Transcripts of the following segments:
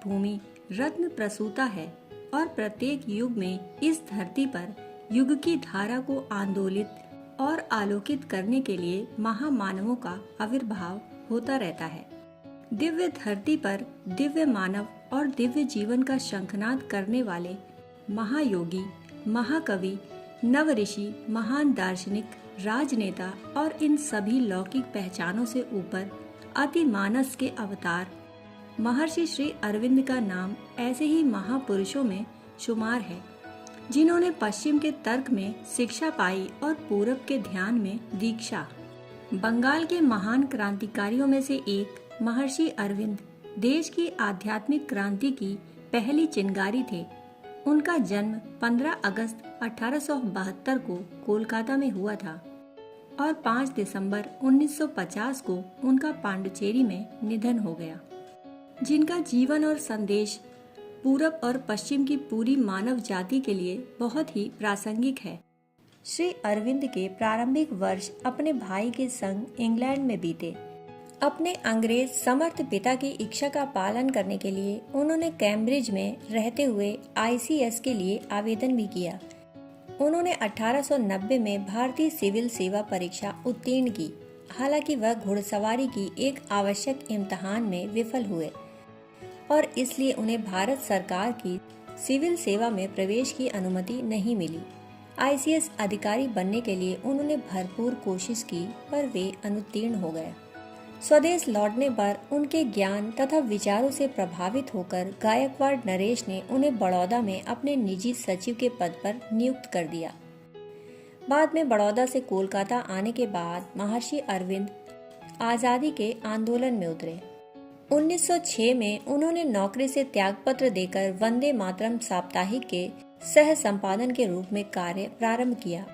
भारत भूमि रत्न प्रसूता है और प्रत्येक युग में इस धरती पर युग की धारा को आंदोलित और आलोकित करने के लिए महामानवों का आविर्भाव होता रहता है। दिव्य धरती पर दिव्य मानव और दिव्य जीवन का शंखनाद करने वाले महायोगी, महाकवि, नवऋषि, महान दार्शनिक, राजनेता और इन सभी लौकिक पहचानों से ऊपर अति मानस के अवतार महर्षि श्री अरविंद का नाम ऐसे ही महापुरुषों में शुमार है जिन्होंने पश्चिम के तर्क में शिक्षा पाई और पूरब के ध्यान में दीक्षा। बंगाल के महान क्रांतिकारियों में से एक महर्षि अरविंद देश की आध्यात्मिक क्रांति की पहली चिंगारी थे। उनका जन्म 15 अगस्त 1872 को कोलकाता में हुआ था और 5 दिसंबर 1950 को उनका पांडिचेरी में निधन हो गया। जिनका जीवन और संदेश पूरब और पश्चिम की पूरी मानव जाति के लिए बहुत ही प्रासंगिक है। श्री अरविंद के प्रारंभिक वर्ष अपने भाई के संग इंग्लैंड में बीते। अपने अंग्रेज समर्थ पिता की इच्छा का पालन करने के लिए उन्होंने कैम्ब्रिज में रहते हुए ICS के लिए आवेदन भी किया। उन्होंने 1890 में भारतीय सिविल सेवा परीक्षा उत्तीर्ण की। हालांकि वह घुड़सवारी की एक आवश्यक इम्तिहान में विफल हुए और इसलिए उन्हें भारत सरकार की सिविल सेवा में प्रवेश की अनुमति नहीं मिली। ICS अधिकारी बनने के लिए उन्होंने भरपूर कोशिश की पर वे अनुत्तीर्ण हो गए। स्वदेश लौटने पर उनके ज्ञान तथा विचारों से प्रभावित होकर गायकवाड़ नरेश ने उन्हें बड़ौदा में अपने निजी सचिव के पद पर नियुक्त कर दिया। बाद में बड़ौदा से कोलकाता आने के बाद महर्षि अरविंद आजादी के आंदोलन में उतरे। 1906 में उन्होंने नौकरी से त्यागपत्र देकर वंदे मातरम साप्ताहिक के सह संपादन के रूप में कार्य प्रारंभ किया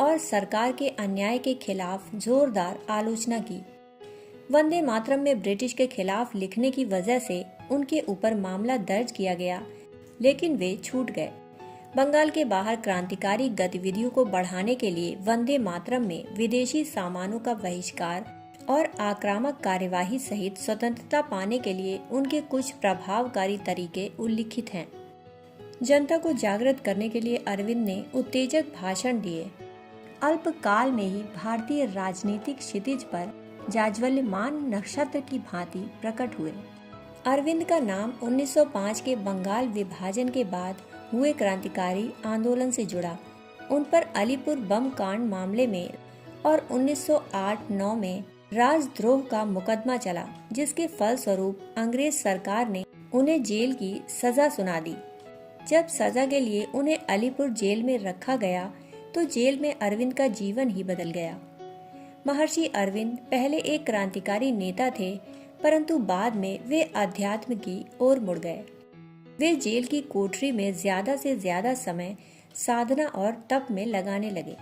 और सरकार के अन्याय के खिलाफ जोरदार आलोचना की। वंदे मातरम में ब्रिटिश के खिलाफ लिखने की वजह से उनके ऊपर मामला दर्ज किया गया, लेकिन वे छूट गए। बंगाल के बाहर क्रांतिकारी गतिविधियों को बढ़ाने के लिए वंदे मातरम में विदेशी सामानों का बहिष्कार और आक्रामक कार्यवाही सहित स्वतंत्रता पाने के लिए उनके कुछ प्रभावकारी तरीके उल्लिखित हैं। जनता को जागृत करने के लिए अरविंद ने उत्तेजक भाषण दिए। अल्पकाल में ही भारतीय राजनीतिक क्षितिज पर जाज्वल्यमान नक्षत्र की भांति प्रकट हुए। अरविंद का नाम 1905 के बंगाल विभाजन के बाद हुए क्रांतिकारी आंदोलन से जुड़ा। उन पर अलीपुर बम कांड मामले में और 1908-9 में राजद्रोह का मुकदमा चला, जिसके फलस्वरूप अंग्रेज सरकार ने उन्हें जेल की सजा सुना दी। जब सजा के लिए उन्हें अलीपुर जेल में रखा गया तो जेल में अरविंद का जीवन ही बदल गया। महर्षि अरविंद पहले एक क्रांतिकारी नेता थे, परंतु बाद में वे अध्यात्म की ओर मुड़ गए। वे जेल की कोठरी में ज्यादा से ज्यादा समय साधना और तप में लगाने लगे।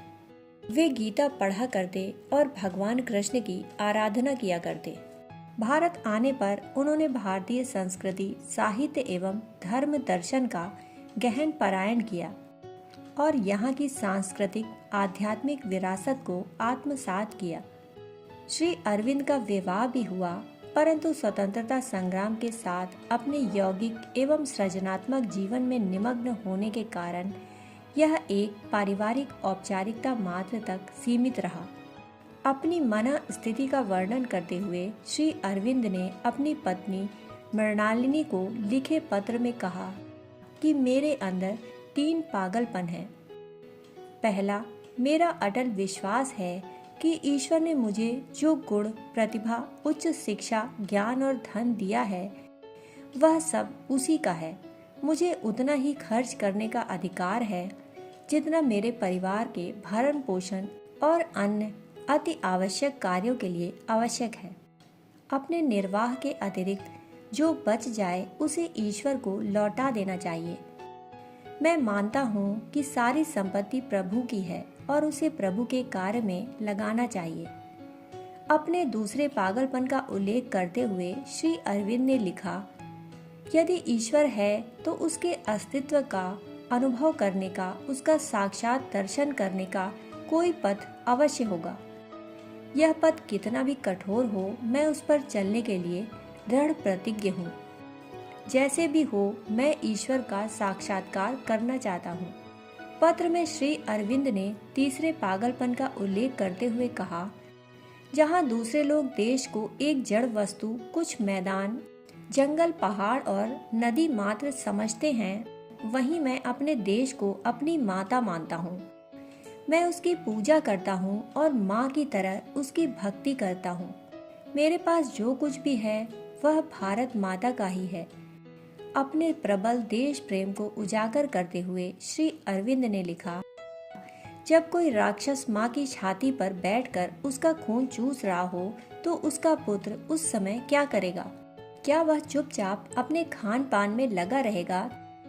वे गीता पढ़ा करते और भगवान कृष्ण की आराधना किया करते। भारत आने पर उन्होंने भारतीय संस्कृति, साहित्य एवं धर्म दर्शन का गहन पारायण किया और यहाँ की सांस्कृतिक आध्यात्मिक विरासत को आत्मसात किया। श्री अरविंद का विवाह भी हुआ, परंतु स्वतंत्रता संग्राम के साथ अपने यौगिक एवं सृजनात्मक जीवन में निमग्न होने के कारण यह एक पारिवारिक औपचारिकता मात्र तक सीमित रहा। अपनी मना स्थिति का वर्णन करते हुए श्री अरविंद ने अपनी पत्नी मृणालिनी को लिखे पत्र में कहा कि मेरे अंदर 3 पागलपन है। पहला, मेरा अटल विश्वास है कि ईश्वर ने मुझे जो गुण, प्रतिभा, उच्च शिक्षा, ज्ञान और धन दिया है वह सब उसी का है। मुझे उतना ही खर्च करने का अधिकार है जितना मेरे परिवार के भरण पोषण और अन्य अति आवश्यक कार्यों के लिए आवश्यक है। अपने निर्वाह के अतिरिक्त जो बच जाए उसे ईश्वर को लौटा देना चाहिए। मैं मानता हूँ कि सारी संपत्ति प्रभु की है और उसे प्रभु के कार्य में लगाना चाहिए। अपने दूसरे पागलपन का उल्लेख करते हुए श्री अरविंद ने लिखा, यदि ईश्वर है तो उसके अस्तित्व का अनुभव करने का, उसका साक्षात दर्शन करने का कोई पथ अवश्य होगा। यह पथ कितना भी कठोर हो, मैं उस पर चलने के लिए दृढ़ प्रतिज्ञ हूँ। जैसे भी हो, मैं ईश्वर का साक्षात्कार करना चाहता हूँ। पत्र में श्री अरविंद ने तीसरे पागलपन का उल्लेख करते हुए कहा, जहाँ दूसरे लोग देश को एक जड़ वस्तु, कुछ मैदान, जंगल, पहाड़ और नदी मात्र समझते हैं, वहीं मैं अपने देश को अपनी माता मानता हूँ। मैं उसकी पूजा करता हूँ और माँ की तरह उसकी भक्ति करता हूँ। मेरे पास जो कुछ भी है वह भारत माता का ही है। अपने प्रबल देश प्रेम को उजागर करते हुए श्री अरविंद ने लिखा, जब कोई राक्षस माँ की छाती पर बैठकर उसका खून चूस रहा हो तो उसका पुत्र उस समय क्या करेगा? क्या वह चुपचाप अपने खान पान में लगा रहेगा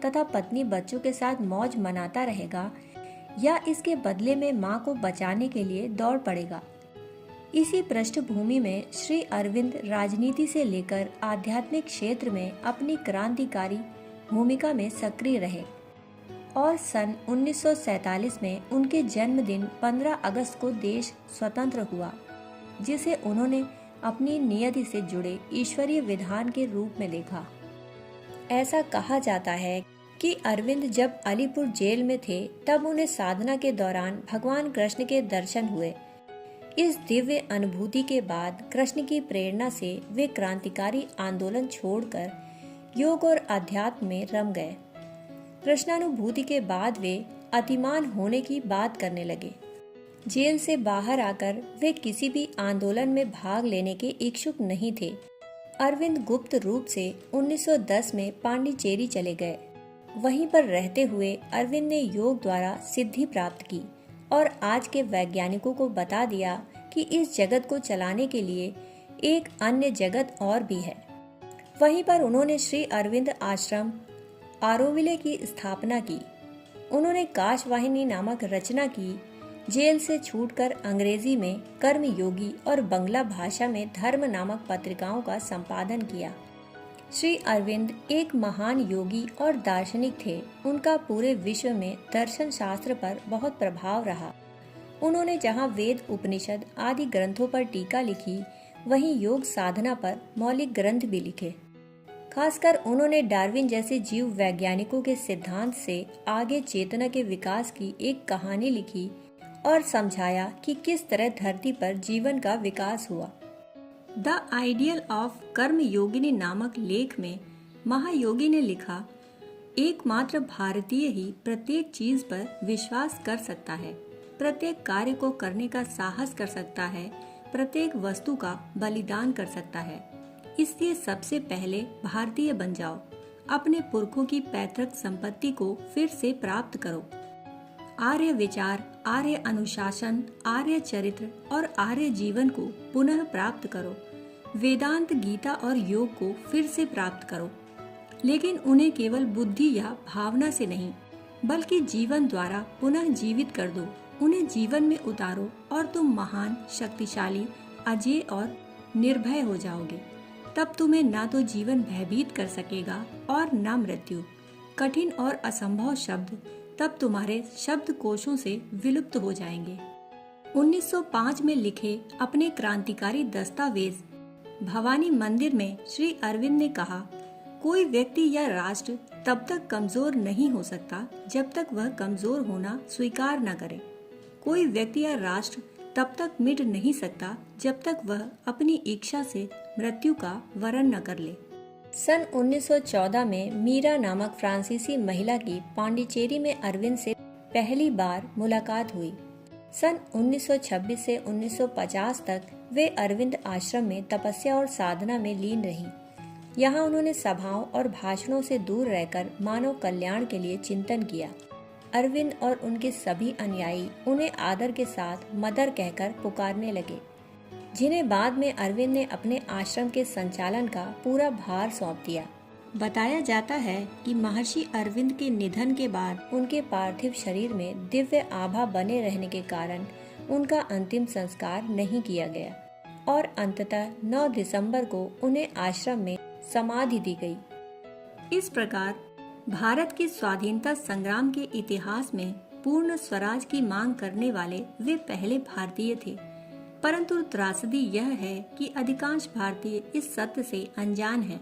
तथा पत्नी बच्चों के साथ मौज मनाता रहेगा, या इसके बदले में माँ को बचाने के लिए दौड़ पड़ेगा? इसी पृष्ठभूमि में श्री अरविंद राजनीति से लेकर आध्यात्मिक क्षेत्र में अपनी क्रांतिकारी भूमिका में सक्रिय रहे और सन 1947 में उनके जन्मदिन 15 अगस्त को देश स्वतंत्र हुआ, जिसे उन्होंने अपनी नियति से जुड़े ईश्वरीय विधान के रूप में देखा। ऐसा कहा जाता है कि अरविंद जब अलीपुर जेल में थे तब उन्हें साधना के दौरान भगवान कृष्ण के दर्शन हुए। इस दिव्य अनुभूति के बाद कृष्ण की प्रेरणा से वे क्रांतिकारी आंदोलन छोड़कर योग और अध्यात्म में रम गए। कृष्णानुभूति के बाद वे अतिमान होने की बात करने लगे। जेल से बाहर आकर वे किसी भी आंदोलन में भाग लेने के इच्छुक नहीं थे। अरविंद गुप्त रूप से 1910 में पांडिचेरी चले गए। वहीं पर रहते हुए अरविंद ने योग द्वारा सिद्धि प्राप्त की और आज के वैज्ञानिकों को बता दिया कि इस जगत को चलाने के लिए एक अन्य जगत और भी है। वहीं पर उन्होंने श्री अरविंद आश्रम आरोविले की स्थापना की। उन्होंने काशवाहिनी नामक रचना की। जेल से छूटकर अंग्रेजी में कर्मयोगी और बंगला भाषा में धर्म नामक पत्रिकाओं का संपादन किया। श्री अरविंद एक महान योगी और दार्शनिक थे। उनका पूरे विश्व में दर्शन शास्त्र पर बहुत प्रभाव रहा। उन्होंने जहाँ वेद, उपनिषद आदि ग्रंथों पर टीका लिखी, वहीं योग साधना पर मौलिक ग्रंथ भी लिखे। खासकर उन्होंने डार्विन जैसे जीव वैज्ञानिकों के सिद्धांत से आगे चेतना के विकास की एक कहानी लिखी और समझाया कि किस तरह धरती पर जीवन का विकास हुआ। द आइडियल ऑफ कर्म योगिनी नामक लेख में महायोगी ने लिखा, एकमात्र भारतीय ही प्रत्येक चीज पर विश्वास कर सकता है, प्रत्येक कार्य को करने का साहस कर सकता है, प्रत्येक वस्तु का बलिदान कर सकता है। इसलिए सबसे पहले भारतीय बन जाओ, अपने पुरखों की पैतृक संपत्ति को फिर से प्राप्त करो। आर्य विचार, आर्य अनुशासन, आर्य चरित्र और आर्य जीवन को पुनः प्राप्त करो। वेदांत, गीता और योग को फिर से प्राप्त करो, लेकिन उन्हें केवल बुद्धि या भावना से नहीं, बल्कि जीवन द्वारा पुनः जीवित कर दो। उन्हें जीवन में उतारो और तुम महान, शक्तिशाली, अजेय और निर्भय हो जाओगे। तब तुम्हें ना तो जीवन भयभीत कर सकेगा और न मृत्यु। कठिन और असंभव शब्द तब तुम्हारे शब्द कोशों से विलुप्त हो जाएंगे। 1905 में लिखे अपने क्रांतिकारी दस्तावेज भवानी मंदिर में श्री अरविंद ने कहा, कोई व्यक्ति या राष्ट्र तब तक कमजोर नहीं हो सकता जब तक वह कमजोर होना स्वीकार न करे। कोई व्यक्ति या राष्ट्र तब तक मिट नहीं सकता जब तक वह अपनी इच्छा से मृत्यु का वरण न कर ले। सन 1914 में मीरा नामक फ्रांसीसी महिला की पांडिचेरी में अरविंद से पहली बार मुलाकात हुई। सन 1926 से 1950 तक वे अरविंद आश्रम में तपस्या और साधना में लीन रहीं। यहाँ उन्होंने सभाओं और भाषणों से दूर रहकर मानव कल्याण के लिए चिंतन किया। अरविंद और उनके सभी अनुयायी उन्हें आदर के साथ मदर कहकर पुकारने लगे, जिन्हें बाद में अरविंद ने अपने आश्रम के संचालन का पूरा भार सौंप दिया। बताया जाता है कि महर्षि अरविंद के निधन के बाद उनके पार्थिव शरीर में दिव्य आभा बने रहने के कारण उनका अंतिम संस्कार नहीं किया गया और अंततः 9 दिसंबर को उन्हें आश्रम में समाधि दी गई। इस प्रकार भारत के स्वाधीनता संग्राम के इतिहास में पूर्ण स्वराज की मांग करने वाले वे पहले भारतीय थे। परंतु त्रासदी यह है कि अधिकांश भारतीय इस सत्य से अनजान हैं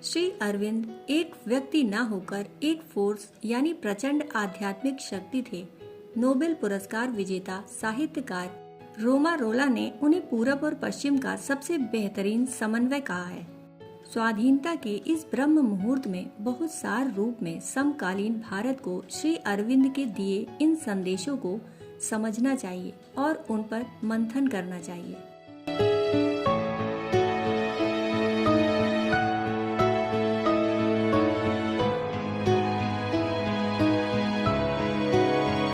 श्री अरविंद एक व्यक्ति न होकर एक फोर्स यानी प्रचंड आध्यात्मिक शक्ति थे। नोबेल पुरस्कार विजेता साहित्यकार रोमा रोला ने उन्हें पूरब और पश्चिम का सबसे बेहतरीन समन्वय कहा है। स्वाधीनता के इस ब्रह्म मुहूर्त में बहुत सार रूप में समकालीन भारत को श्री अरविंद के दिए इन संदेशों को समझना चाहिए और उन पर मंथन करना चाहिए।